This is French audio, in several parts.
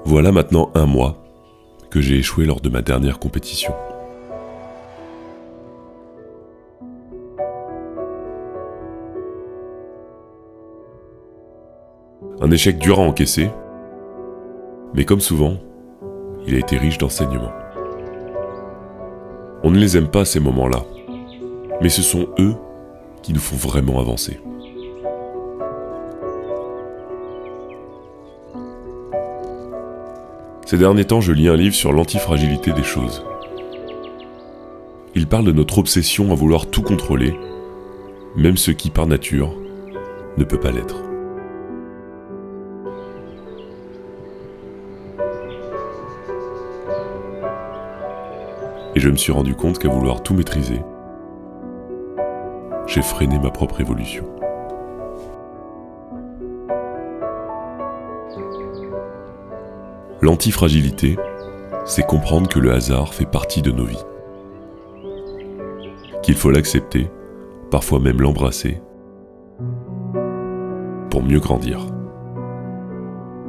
Voilà maintenant un mois que j'ai échoué lors de ma dernière compétition. Un échec dur à encaisser, mais comme souvent, il a été riche d'enseignements. On ne les aime pas ces moments-là, mais ce sont eux qui nous font vraiment avancer. Ces derniers temps, je lis un livre sur l'antifragilité des choses. Il parle de notre obsession à vouloir tout contrôler, même ce qui, par nature, ne peut pas l'être. Et je me suis rendu compte qu'à vouloir tout maîtriser, j'ai freiné ma propre évolution. L'antifragilité, c'est comprendre que le hasard fait partie de nos vies. Qu'il faut l'accepter, parfois même l'embrasser, pour mieux grandir.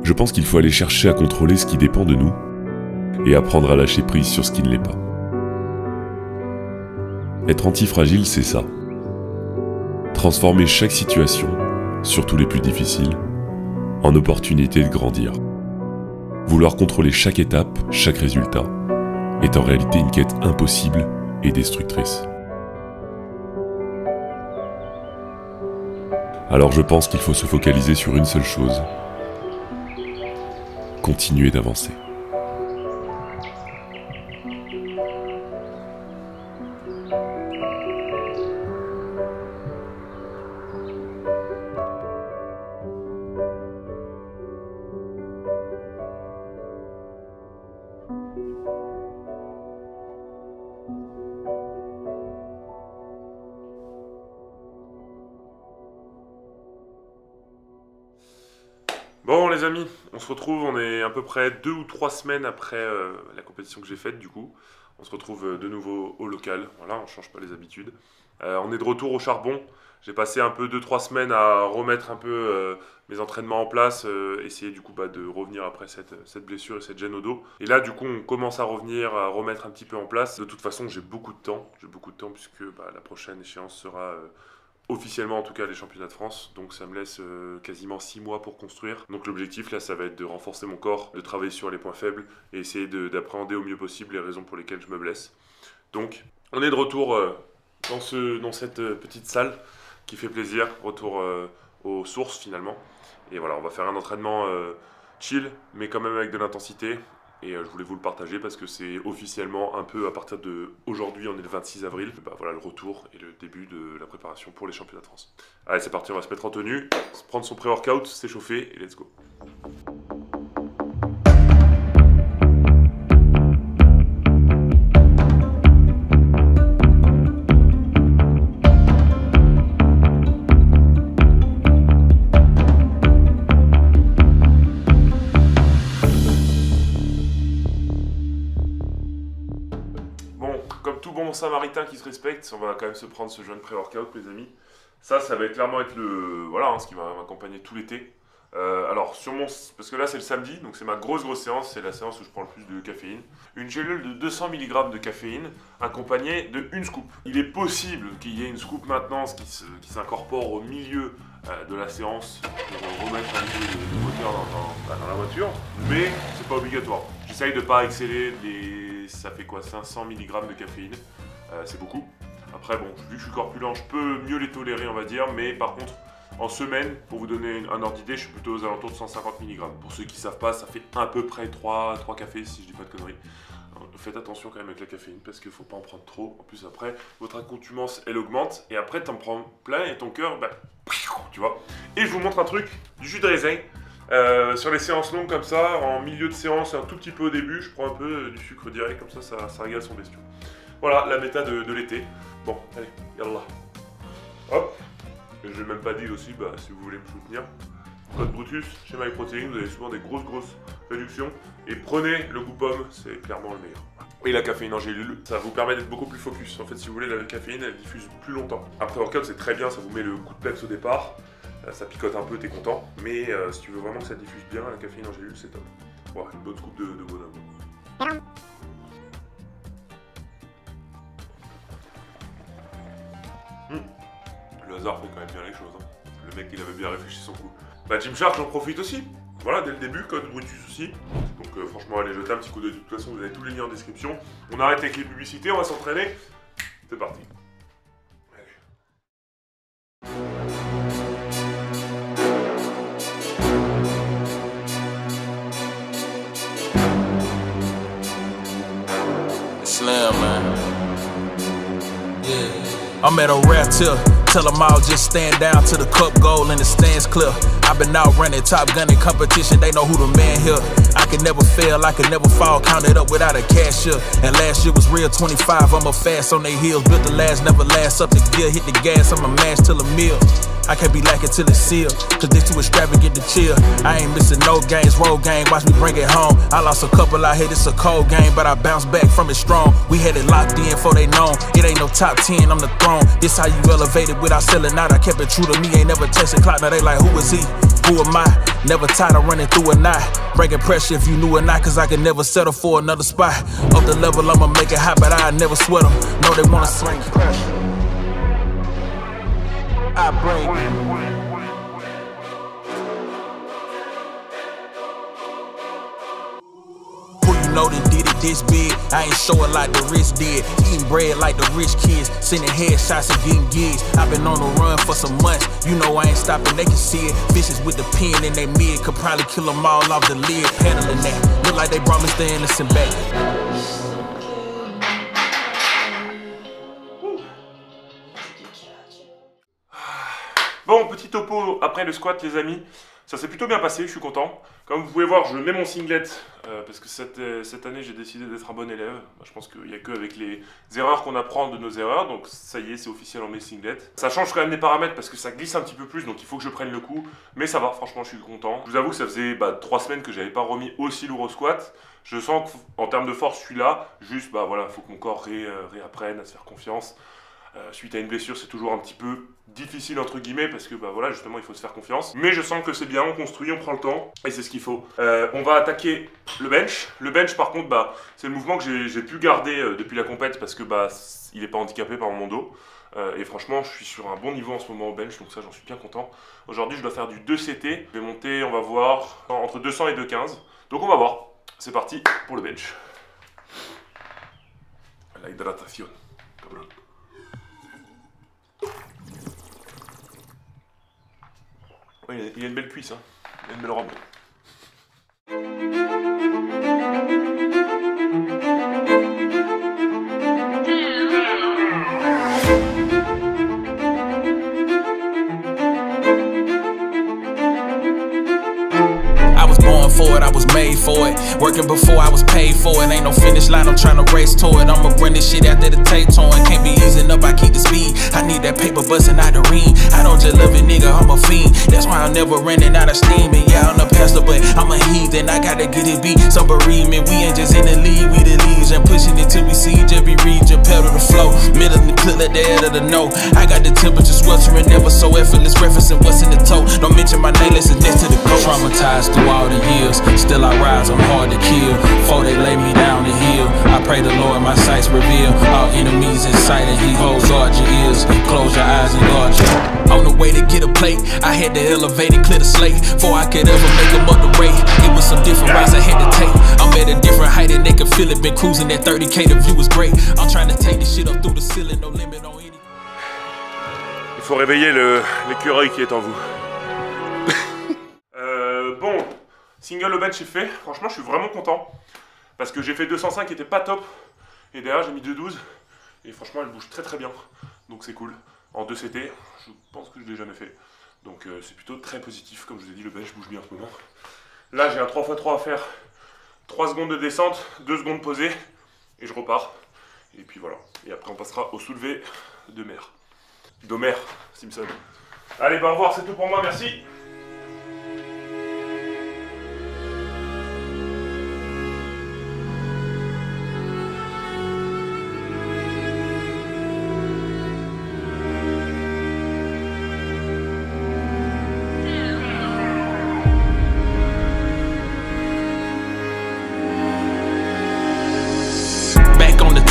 Je pense qu'il faut aller chercher à contrôler ce qui dépend de nous et apprendre à lâcher prise sur ce qui ne l'est pas. Être antifragile, c'est ça. Transformer chaque situation, surtout les plus difficiles, en opportunité de grandir. Vouloir contrôler chaque étape, chaque résultat, est en réalité une quête impossible et destructrice. Alors je pense qu'il faut se focaliser sur une seule chose. Continuer d'avancer. Bon les amis, on se retrouve, on est à peu près 2 ou 3 semaines après la compétition que j'ai faite du coup. On se retrouve de nouveau au local, voilà, on change pas les habitudes. On est de retour au charbon, j'ai passé un peu 2-3 semaines à remettre un peu mes entraînements en place, essayer du coup de revenir après cette blessure et cette gêne au dos. Et là du coup on commence à revenir, à remettre un petit peu en place. De toute façon j'ai beaucoup de temps puisque la prochaine échéance sera... officiellement en tout cas les championnats de France, donc ça me laisse quasiment 6 mois pour construire. Donc l'objectif là ça va être de renforcer mon corps, de travailler sur les points faibles et essayer d'appréhender au mieux possible les raisons pour lesquelles je me blesse. Donc on est de retour dans cette petite salle qui fait plaisir, retour aux sources finalement. Et voilà, on va faire un entraînement chill mais quand même avec de l'intensité. Et je voulais vous le partager parce que c'est officiellement un peu à partir de aujourd'hui, on est le 26 avril, voilà le retour et le début de la préparation pour les championnats de France. Allez c'est parti, on va se mettre en tenue, prendre son pré-workout, s'échauffer et let's go. Comme tout bon samaritain qui se respecte, on va quand même se prendre ce jeune pré-workout les amis. Ça va clairement être ce qui va m'accompagner tout l'été. Alors parce que là c'est le samedi, donc c'est ma grosse séance, c'est la séance où je prends le plus de caféine. Une gélule de 200 mg de caféine accompagnée de une scoop. Il est possible qu'il y ait une scoop maintenant qui s'incorpore au milieu de la séance pour remettre un peu de moteur dans la voiture, mais c'est pas obligatoire. J'essaye de pas exceller ça fait quoi, 500 mg de caféine, c'est beaucoup. Après bon, vu que je suis corpulent, je peux mieux les tolérer on va dire, mais par contre en semaine, pour vous donner un ordre d'idée, je suis plutôt aux alentours de 150 mg. Pour ceux qui ne savent pas, ça fait à peu près 3 cafés si je dis pas de conneries. Faites attention quand même avec la caféine parce qu'il ne faut pas en prendre trop. En plus après, votre accoutumance elle augmente et après tu en prends plein et ton cœur, tu vois. Et je vous montre un truc, du jus de raisin. Sur les séances longues comme ça, en milieu de séance, un tout petit peu au début, je prends un peu du sucre direct, comme ça régale son bestiau. Voilà la méta de l'été. Bon, allez, yallah. Hop. Et je n'ai même pas dit aussi, si vous voulez me soutenir, code Brutus chez MyProtein, vous avez souvent des grosses réductions. Et prenez le goût pomme, c'est clairement le meilleur. Et la caféine en gélule, ça vous permet d'être beaucoup plus focus. En fait, si vous voulez, la caféine, elle diffuse plus longtemps. Après workout, c'est très bien, ça vous met le coup de peps au départ. Ça picote un peu, t'es content. Mais si tu veux vraiment que ça diffuse bien, la caféine en gélule, c'est top. Ouais, une bonne scoop de bonhomme. Le hasard fait quand même bien les choses. Hein. Le mec, il avait bien réfléchi son coup. Bah, Gymshark, j'en profite aussi. Voilà, dès le début, code Brutus aussi. Donc franchement, allez jeter un petit coup d'œil. De toute façon, vous avez tous les liens en description. On arrête avec les publicités, on va s'entraîner. C'est parti. Slim, man. Yeah. I'm at a rare tip. Tell them all just stand down to the cup goal and the stands clear. I've been out running, top gunning competition, they know who the man here. I can never fail, I can never fall, counted up without a cashier. And last year was real 25, I'm a fast on their heels. Built the last, never last up the gear, hit the gas, I'm a mash till a meal. I can't be lacking till it's sealed, cause they too extravagant to chill. I ain't missing no games, road game, watch me bring it home. I lost a couple out here, it's a cold game, but I bounced back from it strong. We had it locked in before they known. It ain't no top 10, I'm the throne. This how you elevated without selling out. I kept it true to me, ain't never testing clock. Now they like, who is he? Who am I? Never tired of running through a knot. Breaking pressure if you knew or not, cause I could never settle for another spot. Up the level, I'ma make it hot, but I never sweat them. No, they wanna swing pressure. I bring. Know that did it this big, I ain't show it like the rich did. Eating bread like the rich kids, sending headshots and getting gigs. I've been on the run for some months, you know I ain't stopping, they can see it. Vicious with the pen in they mid, could probably kill them all off the lid. Handling that, look like they brought Mr. Anderson back. Bon, petit topo après le squat, les amis. Ça s'est plutôt bien passé, je suis content. Comme vous pouvez voir, je mets mon singlet parce que cette année, j'ai décidé d'être un bon élève. Je pense qu'il n'y a qu'avec les erreurs qu'on apprend de nos erreurs. Donc ça y est, c'est officiel, on met le singlet. Ça change quand même des paramètres parce que ça glisse un petit peu plus, donc il faut que je prenne le coup. Mais ça va, franchement, je suis content. Je vous avoue que ça faisait 3 semaines que j'avais pas remis aussi lourd au squat. Je sens qu'en termes de force, je suis là. Juste, voilà, faut que mon corps réapprenne à se faire confiance. Suite à une blessure, c'est toujours un petit peu difficile entre guillemets parce que voilà, justement il faut se faire confiance. Mais je sens que c'est bien, on construit, on prend le temps et c'est ce qu'il faut. On va attaquer le bench. Le bench par contre, c'est le mouvement que j'ai pu garder depuis la compète parce que il n'est pas handicapé par mon dos. Et franchement, je suis sur un bon niveau en ce moment au bench, donc ça j'en suis bien content. Aujourd'hui, je dois faire du 2CT. Je vais monter, on va voir, entre 200 et 215. Donc on va voir. C'est parti pour le bench. La hydratation, cabrón. Ouais, il a une belle cuisse, hein. Il a une belle robe. For it, I was made for it. Working before I was paid for it. Ain't no finish line, I'm trying to race to it. I'ma run this shit after the tape torn. Can't be easing up, I keep the speed. I need that paper busting out the ring. I don't just love it, nigga, I'm a fiend. That's why I'm never running out of steam. And yeah, I'm the pastor, but I'm a heathen. I gotta get it beat. Some bereavement, we ain't just in the league, we the legion. Pushing it till we see every region, pedal the flow. Middle of the clip, let the editor know. I got the temperature sweltering, never so effortless. Referencing what's in the toe. Don't mention my name, listen next to the coast. Traumatized through all the years. Still I rise, I'm hard to kill. Before they lay me down the hill, I pray the Lord my sights reveal. All enemies in sight and he holds guard your ears. Close your eyes and guard you. On the way to get a plate, I had to elevate and clear the slate. Before I could ever make them up the rate, it was some different routes I had to take. I'm at a different height and they can feel it. Been cruising at 30K, the view was great. I'm trying to take this shit up through the ceiling, no limit on any. Il faut réveiller l'écureuil qui est en vous. Bon. Single au bench est fait, franchement je suis vraiment content parce que j'ai fait 205 qui était pas top et derrière j'ai mis 212 et franchement elle bouge très très bien donc c'est cool. En 2CT, je pense que je l'ai jamais fait donc c'est plutôt très positif. Comme je vous ai dit, le bench bouge bien en ce moment. Là j'ai un 3x3 à faire, 3 secondes de descente, 2 secondes posées et je repars et puis voilà. Et après on passera au soulevé de mer. D'Homer Simpson. Allez, au revoir, c'est tout pour moi, merci.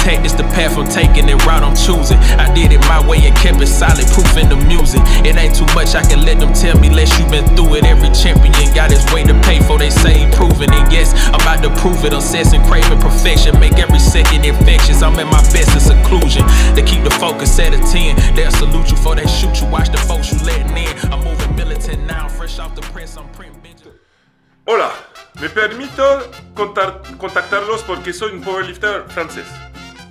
protect, it's the path I'm taking and route I'm choosing. I did it my way and kept it solid, proof in the music. It ain't too much I can let them tell me, less you been through it. Every champion got his way to pay for, they say he proven it. Yes, I'm about to prove it, obsessing, craving perfection. Make every second infectious, I'm at my best in seclusion. To keep the focus at a 10, they'll salute you before they shoot you. Watch the folks you letting in. I'm moving militant now, fresh off the press, I'm printing bitches. Hola, me permito contactarlos porque soy un powerlifter francés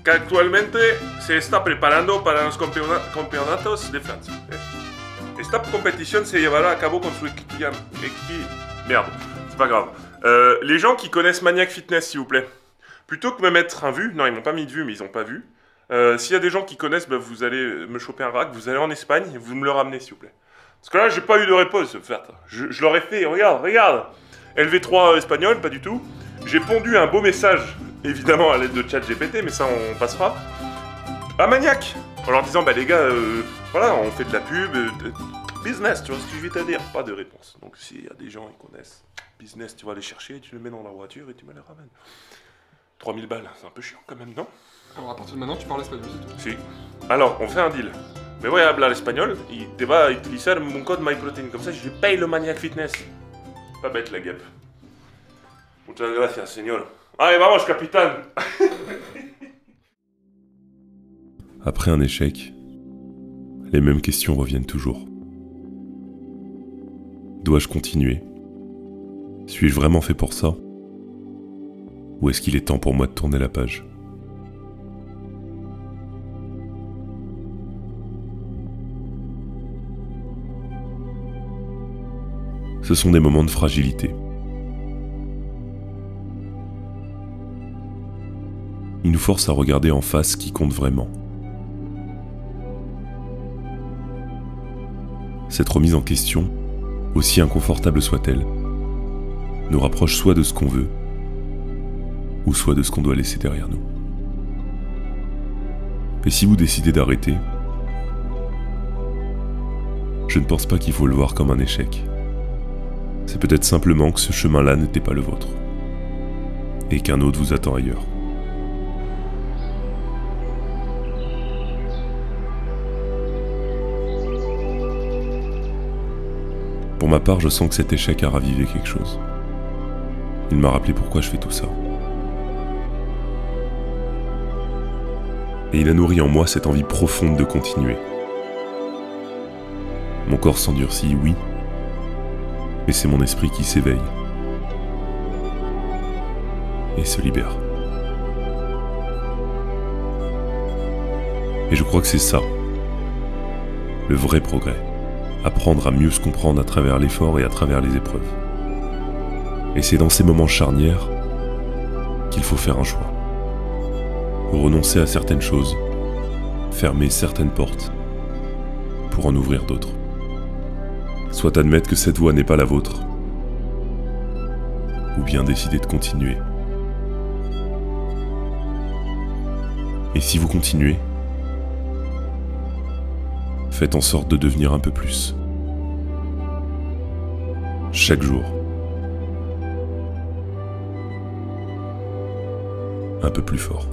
que actualmente se está preparando para los campeonatos de Francia. Esta compétition se llevará a cabo con su Merde, c'est pas grave. Les gens qui connaissent Maniac Fitness, s'il vous plaît, plutôt que me mettre un vu, non, ils m'ont pas mis de vue, mais ils ont pas vu. S'il y a des gens qui connaissent, bah, vous allez me choper un rack, vous allez en Espagne, et vous me le ramenez, s'il vous plaît. Parce que là, j'ai pas eu de réponse, en fait. Je leur ai fait, regarde. LV3 espagnol, pas du tout. J'ai pondu un beau message, évidemment à l'aide de ChatGPT, mais ça, on passera. À Maniac, en leur disant, bah les gars, voilà, on fait de la pub, business, tu vois ce que je vais te dire. Pas de réponse. Donc s'il y a des gens qui connaissent business, tu vas les chercher, tu les mets dans la voiture et tu me les ramènes. 3000 balles, c'est un peu chiant quand même, non? Alors à partir de maintenant, tu parles espagnol, c'est tout. Si. Alors, on fait un deal. Me voy a hablar espagnol y te va a utilizar mon code MyProtein. Comme ça, je paye le Maniac Fitness. Pas bête, la guêpe. Muchas gracias, señor. Allez, vamos, capitaine. Après un échec, les mêmes questions reviennent toujours. Dois-je continuer? Suis-je vraiment fait pour ça? Ou est-ce qu'il est temps pour moi de tourner la page? Ce sont des moments de fragilité. Ils nous forcent à regarder en face ce qui compte vraiment. Cette remise en question, aussi inconfortable soit-elle, nous rapproche soit de ce qu'on veut, ou soit de ce qu'on doit laisser derrière nous. Et si vous décidez d'arrêter, je ne pense pas qu'il faut le voir comme un échec. C'est peut-être simplement que ce chemin-là n'était pas le vôtre, et qu'un autre vous attend ailleurs. Pour ma part, je sens que cet échec a ravivé quelque chose. Il m'a rappelé pourquoi je fais tout ça. Et il a nourri en moi cette envie profonde de continuer. Mon corps s'endurcit, oui, mais c'est mon esprit qui s'éveille et se libère. Et je crois que c'est ça, le vrai progrès. Apprendre à mieux se comprendre à travers l'effort et à travers les épreuves. Et c'est dans ces moments charnières qu'il faut faire un choix. Renoncer à certaines choses, fermer certaines portes, pour en ouvrir d'autres. Soit admettre que cette voie n'est pas la vôtre, ou bien décider de continuer. Et si vous continuez, faites en sorte de devenir un peu plus. Chaque jour. Un peu plus fort.